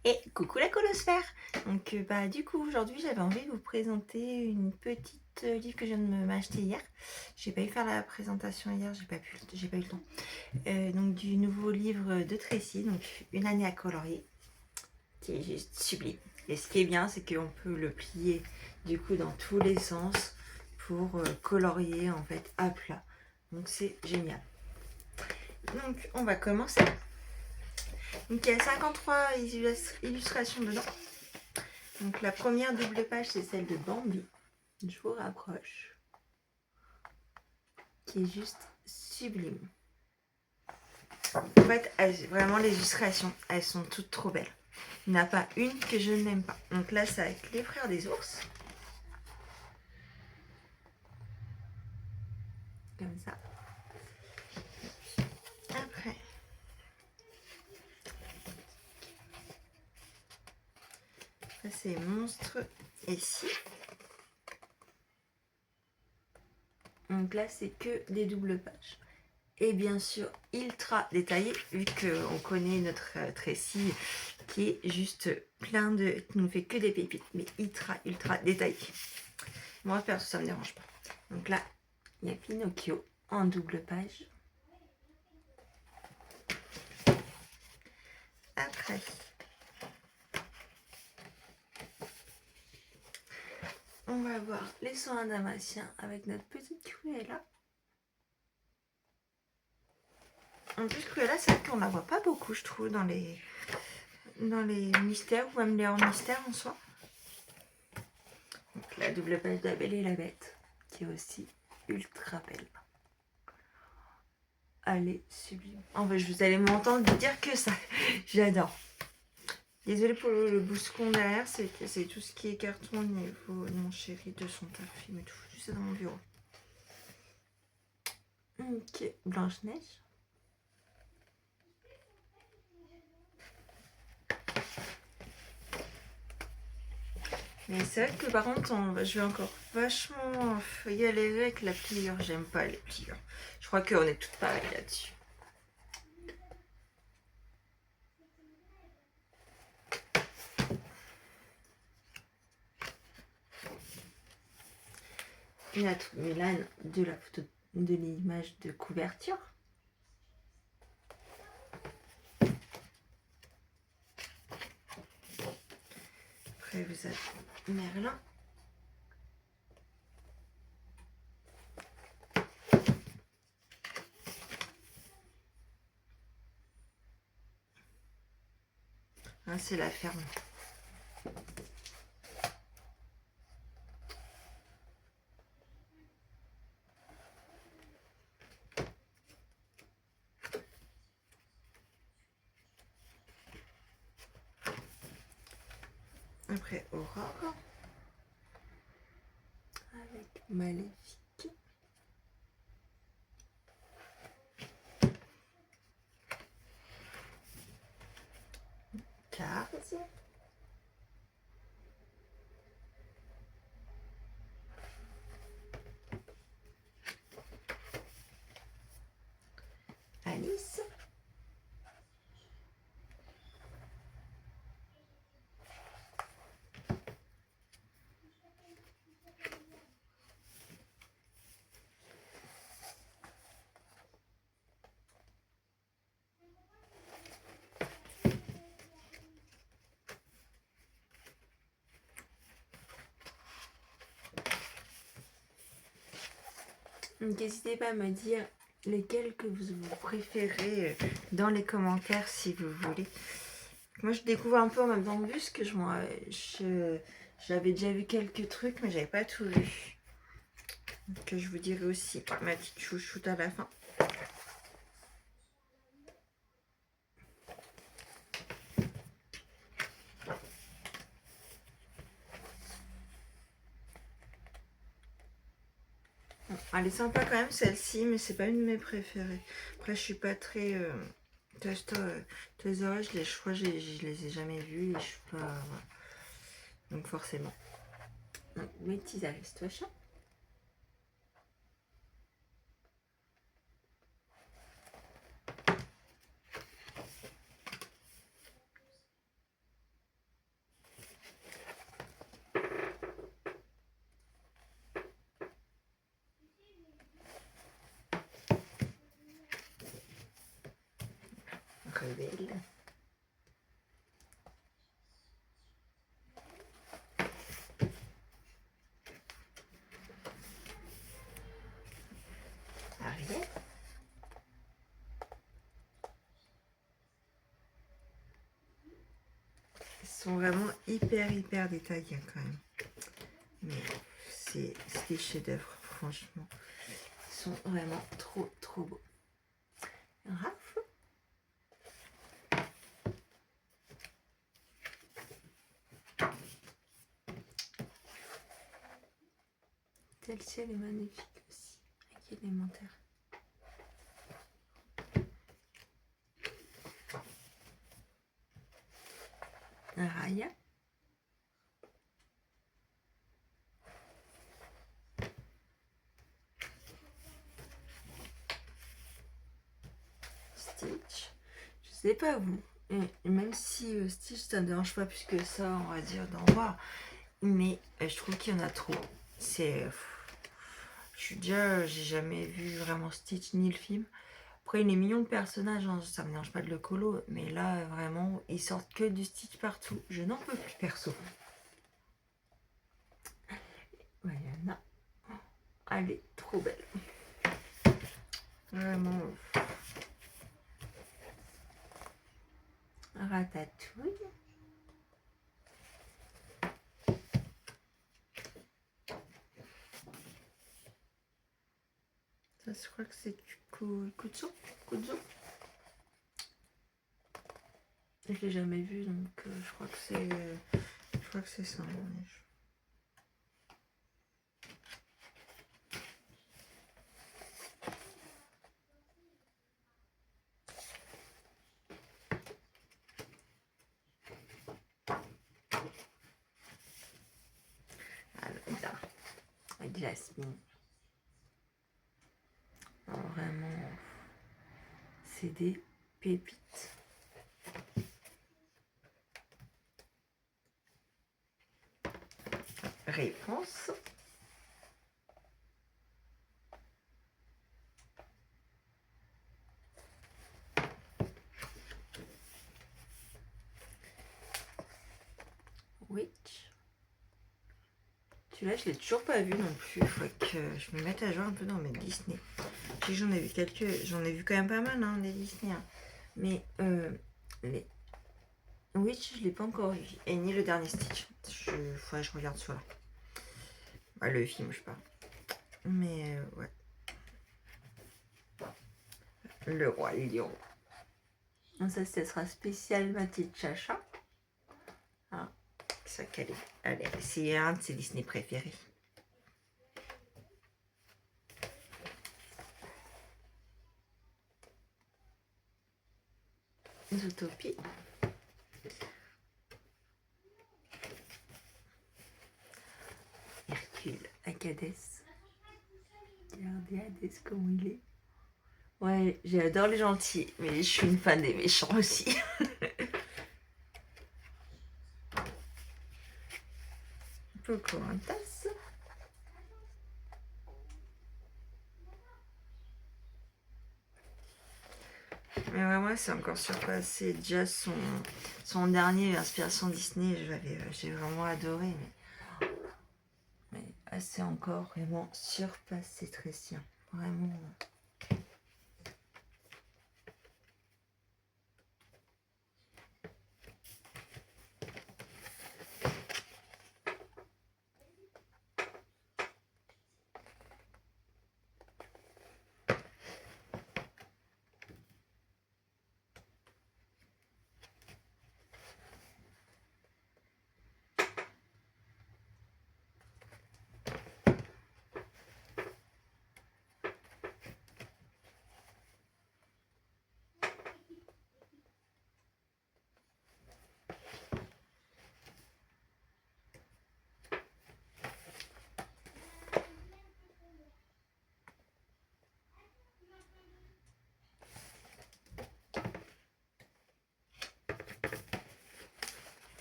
Et coucou la colosphère. Donc du coup aujourd'hui j'avais envie de vous présenter une petite livre que je viens de m'acheter hier. J'ai pas eu faire la présentation hier, j'ai pas eu le temps. Donc du nouveau livre de Tracy, donc Une année à colorier, qui est juste sublime. Et ce qui est bien, c'est qu'on peut le plier du coup dans tous les sens pour colorier en fait à plat. Donc c'est génial. Donc on va commencer. Donc il y a 53 illustrations dedans. Donc la première double page, c'est celle de Bambi. Je vous rapproche. Qui est juste sublime. En fait, vraiment les illustrations, elles sont toutes trop belles. Il n'y en a pas une que je n'aime pas. Donc là, c'est avec les frères des ours. Comme ça. Après. Ça, c'est Monstre et Si. Donc là, c'est que des doubles pages. Et bien sûr, ultra détaillé, vu qu'on connaît notre Tracy qui est juste plein de... qui ne fait que des pépites, mais ultra détaillé. Moi, perso, ça me dérange pas. Donc là, il y a Pinocchio en double page. Après, on va voir les soins dalmatiens avec notre petite Cruella. En plus, Cruella, c'est vrai qu'on la voit pas beaucoup, je trouve, dans les mystères ou même les hors-mystères en soi. Donc la double page de La Belle et la Bête, qui est aussi ultra belle. Elle est sublime. En fait, vous allez m'entendre dire que ça. J'adore. Désolée pour le bouscon derrière, c'est tout ce qui est carton au niveau de mon chéri, de son taf. Il me tout foutu ça dans mon bureau. Ok, Blanche-Neige. Mais c'est vrai que par contre, je vais encore vachement y aller avec la pliure. J'aime pas les pliures. Je crois qu'on est toutes pareilles là-dessus. Il y a tout Milan de la photo de l'image de couverture. Après vous avez Merlin. Ah, c'est la ferme. Après Aurore. Avec Maléfique. Cars. Alice. N'hésitez pas à me dire lesquels que vous préférez dans les commentaires si vous voulez. Moi je découvre un peu en même temps que vous, parce que j'avais déjà vu quelques trucs mais j'avais pas tout vu. Que je vous dirai aussi ma petite chouchoute à la fin. Elle est sympa quand même celle-ci, mais c'est pas une de mes préférées. Après je suis pas très Toys R Us, je crois que je les ai jamais vus et je suis pas voilà. Donc forcément. Donc, mes petits Aristochats. belle. Ariel. Ils sont vraiment hyper détaillés quand même. Mais c'est des chefs-d'œuvre, franchement. Ils sont vraiment trop beaux. Raph. Celle-ci, elle est magnifique aussi, avec élémentaire. Raya. Stitch. Je sais pas vous, et même si Stitch ça me dérange pas plus que ça, on va dire d'en voir, mais je trouve qu'il y en a trop. C'est, j'ai jamais vu vraiment Stitch ni le film. Après il est mignon le personnage, hein, ça me dérange pas de le colo, mais là vraiment ils sortent que du Stitch partout. Je n'en peux plus perso. Ouais, il y en a. Elle est trop belle. Vraiment. Ratatouille. Ça, je crois que c'est du Kuzo. Je l'ai jamais vu, donc je crois que c'est ça. Alors là, avec Jasmine. Alors, vraiment, c'est des pépites. Réponse. Witch. Celui-là, je l'ai toujours pas vu non plus. Il faut que je me mette à jouer un peu dans mes Disney. Puis j'en ai vu j'en ai vu quand même pas mal, hein, des Disney. Hein. Mais les Witch, je l'ai pas encore vu. Et ni le dernier Stitch. Faudrait que je regarde celui-là. Bah, le film, je sais pas. Mais ouais. Le roi lion. Donc ça, ce sera spécial ma petite Chacha. Ah, ça qu'elle est. Allez, c'est un de ses Disney préférés. Zootopie. Hercule, Hadès. Regardez Hadès comment il est. Ouais, j'adore les gentils, mais je suis une fan des méchants aussi. Pocahontas. Mais ouais, moi, c'est encore surpassé. Déjà, son dernier, Inspiration Disney, j'ai vraiment adoré. Mais c'est encore vraiment surpassé Trécien. Vraiment.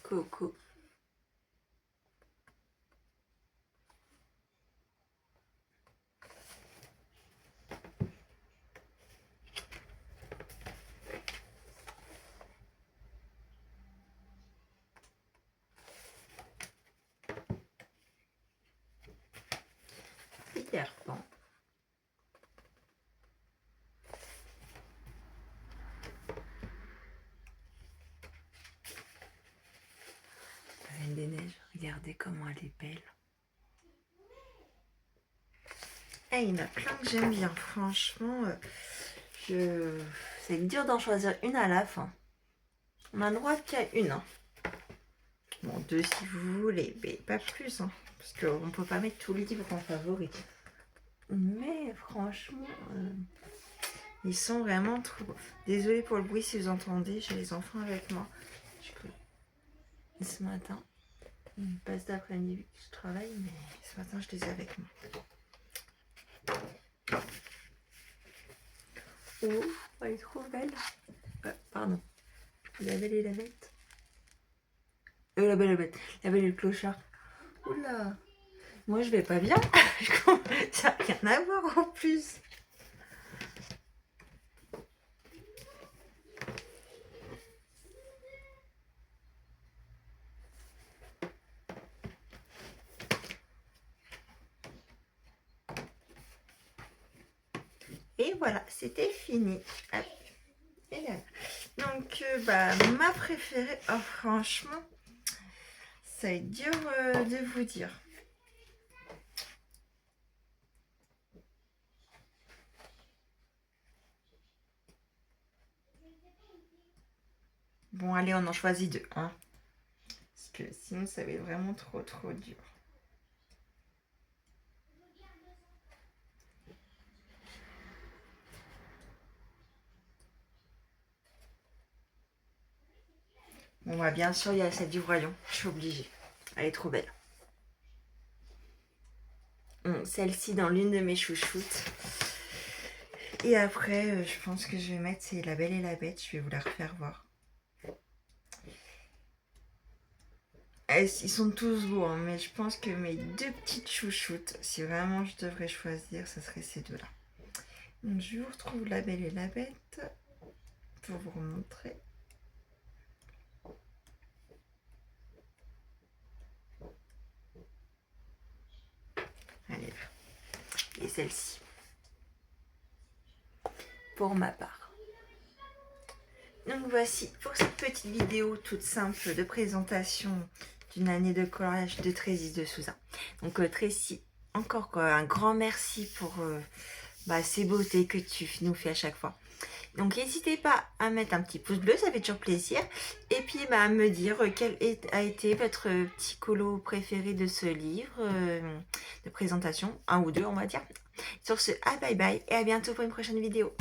Coco. Regardez comment elle est belle. Et il y en a plein que j'aime bien. Franchement, c'est dur d'en choisir une à la fin. On a le droit qu'à une. Hein. Bon, deux si vous voulez, mais pas plus. Hein, parce qu'on ne peut pas mettre tous les livres en favori. Mais franchement, ils sont vraiment trop beaux. Désolée pour le bruit si vous entendez, j'ai les enfants avec moi. Ce matin, ils passent d'après-midi vu que je travaille, mais ce matin je les ai avec moi. Oh, elle est trop belle. Pardon. La belle et la bête. La belle et la bête. La belle et le clochard. Oula. Moi je vais pas bien. Ça n'a rien à voir en plus. Et voilà, c'était fini. Hop. Et là. Donc, ma préférée, oh, franchement, ça va être dur de vous dire. Bon, allez, on en choisit deux. Hein, parce que sinon, ça va être vraiment trop dur. Bon, bah, bien sûr, il y a celle du royaume. Je suis obligée. Elle est trop belle. Celle-ci dans l'une de mes chouchoutes. Et après, je pense que je vais mettre c'est La Belle et la Bête. Je vais vous la refaire voir. Ils sont tous beaux, hein, mais je pense que mes deux petites chouchoutes, si vraiment je devrais choisir, ce serait ces deux-là. Donc je vous retrouve La Belle et la Bête pour vous montrer. Allez, et celle-ci. Pour ma part. Donc voici pour cette petite vidéo toute simple de présentation d'une année de coloriage de Tracy de Souza. Donc Tracy, encore un grand merci pour ces beautés que tu nous fais à chaque fois. Donc n'hésitez pas à mettre un petit pouce bleu, ça fait toujours plaisir. Et puis à me dire quel a été votre petit colo préféré de ce livre de présentation, un ou deux on va dire. Sur ce, bye bye et à bientôt pour une prochaine vidéo.